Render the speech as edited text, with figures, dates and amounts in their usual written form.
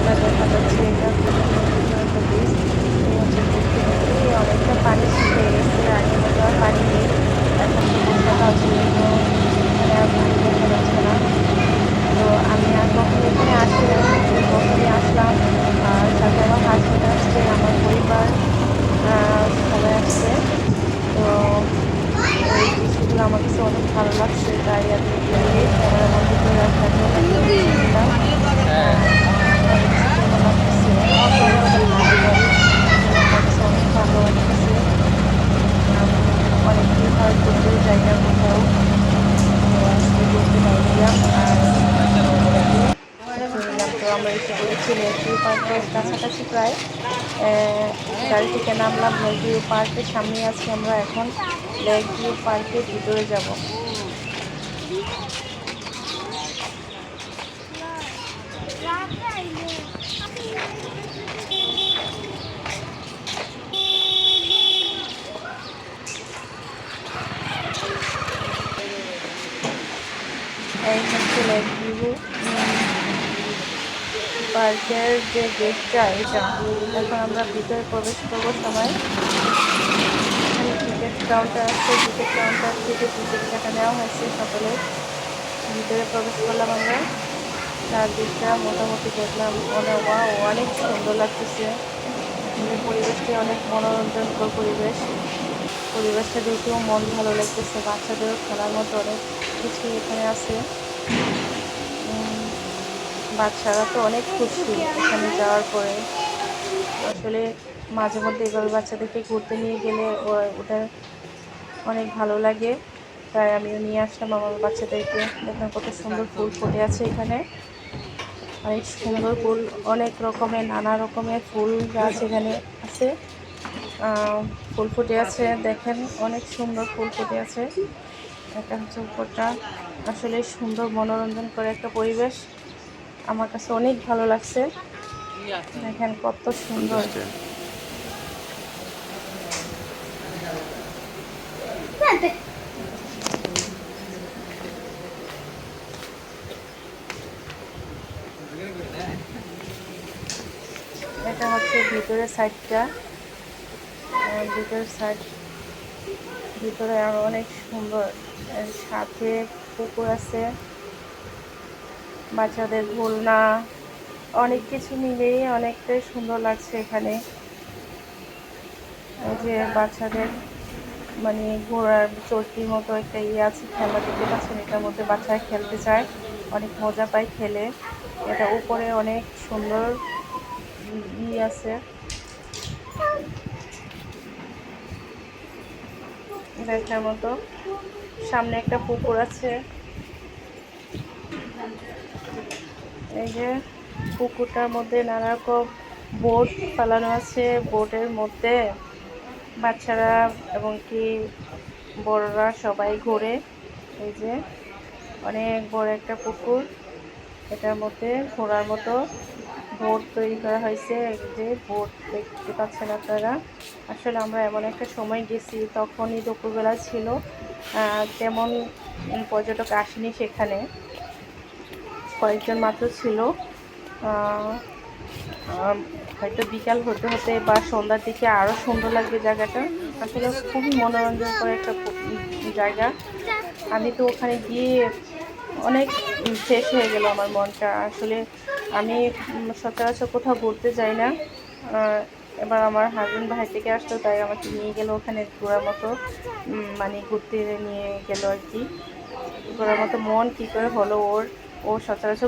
যেটা দেখা যাচ্ছে এটা একটা ব্রিজ। এই হচ্ছে দেখতে অনেকটা পানি শুকিয়ে গেছে, আগের মতো আর পানি নেই। এখন তো বর্ষাকাল ছিল, তো এখানে আর পানি দেখা যাচ্ছে না। তো আমি আর কখনো এখানে আসি না, এই প্রথমে আসলাম। আর সাথে আমার হাজবেন্ড আসছে, আমার পরিবার সবাই আসছে। তো এই দৃশ্যগুলো আমার কাছে অনেক ভালো লাগছে, তাই আমি এগুলোই ক্যামেরা বন্দি করে আপনাকে দিলাম। অনেক সুন্দর লাগতেছে, অনেকটা ভারী গাড়ি, এগুলো আমার কাছে অনেক ভালো লাগতেছে। আমি অনেকদিন হয় ঘুরতেও যাই না কোথাও, তো আজকে ঘুরতে বাইরেলাম আর আপনাদেরকে দেখে নিলাম। তো আমরা এসে পড়েছি লেক ভিউ পার্কের কাছাকাছি প্রায়। গাড়ি থেকে নামলাম, লেক ভিউ পার্কের সামনে আছি আমরা এখন। লেক ভিউ পার্কের ভিতরে যাব। এই হচ্ছে লেক ভিউ পার্কের যে গেটটা, এটা এখন আমরা ভিতরে প্রবেশ করবো সবাই। এখানে টিকিট কাউন্টার আছে, টিকিট কাউন্টার থেকে টিকিট টাকা নেওয়া হয়েছে সকলে। ভিতরে প্রবেশ করলাম আমরা, চারদিকটা মোটামুটি দেখলাম। অনেক সুন্দর লাগতেছে, এখানের পরিবেশটি অনেক মনোরঞ্জনকর পরিবেশ। পরিবেশটা দেখেও মন ভালো লাগতেছে, বাচ্চাদেরও খেলার মতো অনেক কিছু এখানে আছে। বাচ্চারা তো অনেক খুশি এখানে যাওয়ার পরে। আসলে মাঝে মধ্যে এভাবে বাচ্চাদেরকে ঘুরতে নিয়ে গেলে ওদের অনেক ভালো লাগে, তাই আমিও নিয়ে আসলাম আমার বাচ্চাদেরকে। দেখেন কত সুন্দর ফুল ফুটে আছে এখানে, অনেক সুন্দর ফুল, অনেক রকমের নানা রকমের ফুল গাছ এখানে আছে। ফুল ফুটে আছে, দেখেন অনেক সুন্দর ফুল ফুটে আছে। এটা হচ্ছে উপরটা, আসলে সুন্দর মনোরঞ্জন করে একটা পরিবেশ, আমার কাছে অনেক ভালো লাগছে। দেখেন কত সুন্দর। এটা হচ্ছে ভিতরের সাইডটা, ভিতরের সাইড, ভিতরে আরো অনেক সুন্দর। এর সাথে পুকুর আছে, বাচ্চাদের দোলনা, অনেক কিছু মিলিয়ে অনেকটাই সুন্দর লাগছে এখানে। এই যে বাচ্চাদের মানে ঘোড়ার চরকির মতো একটা ইয়ে আছে, খেলা দেখতে পাচ্ছেন, এটার মধ্যে বাচ্চারা খেলতে চায়, অনেক মজা পায় খেলে। এটা উপরে অনেক সুন্দর আছে দেখার মতো। সামনে একটা পুকুর আছে, এই যে পুকুরটার মধ্যে নানা রকম বোট ফেলানো আছে। বোটের মধ্যে বাচ্চারা এবং কি বড়রা সবাই ঘোরে। এই যে অনেক বড় একটা পুকুর, এটার মধ্যে ঘোরার মতো বোট তৈরি করা হয়েছে। এই যে বোট দেখতে পাচ্ছেন আপনারা। আসলে আমরা এমন একটা সময় গেছি, তখনই দুপুরবেলা ছিল, তেমন পর্যটক আসেনি সেখানে, কয়েকজন মাত্র ছিল। হয়তো বিকাল হতে হতে বা সন্ধ্যার দিকে আরও সুন্দর লাগবে জায়গাটা। আসলে খুবই মনোরঞ্জন করে একটা জায়গা। আমি তো ওখানে গিয়ে অনেক ফ্রেশ হয়ে গেল আমার মনটা। আসলে আমি সচরাচর কোথাও ঘুরতে যাই না, এবার আমার হাজবেন্ড বাইরে থেকে আসলো, তাই আমাকে নিয়ে গেল ওখানে ঘোরার মতো, মানে ঘুরতে নিয়ে গেল আর কি। ঘোরার মতো মন কী করে হলো ওর, ও সচরাচর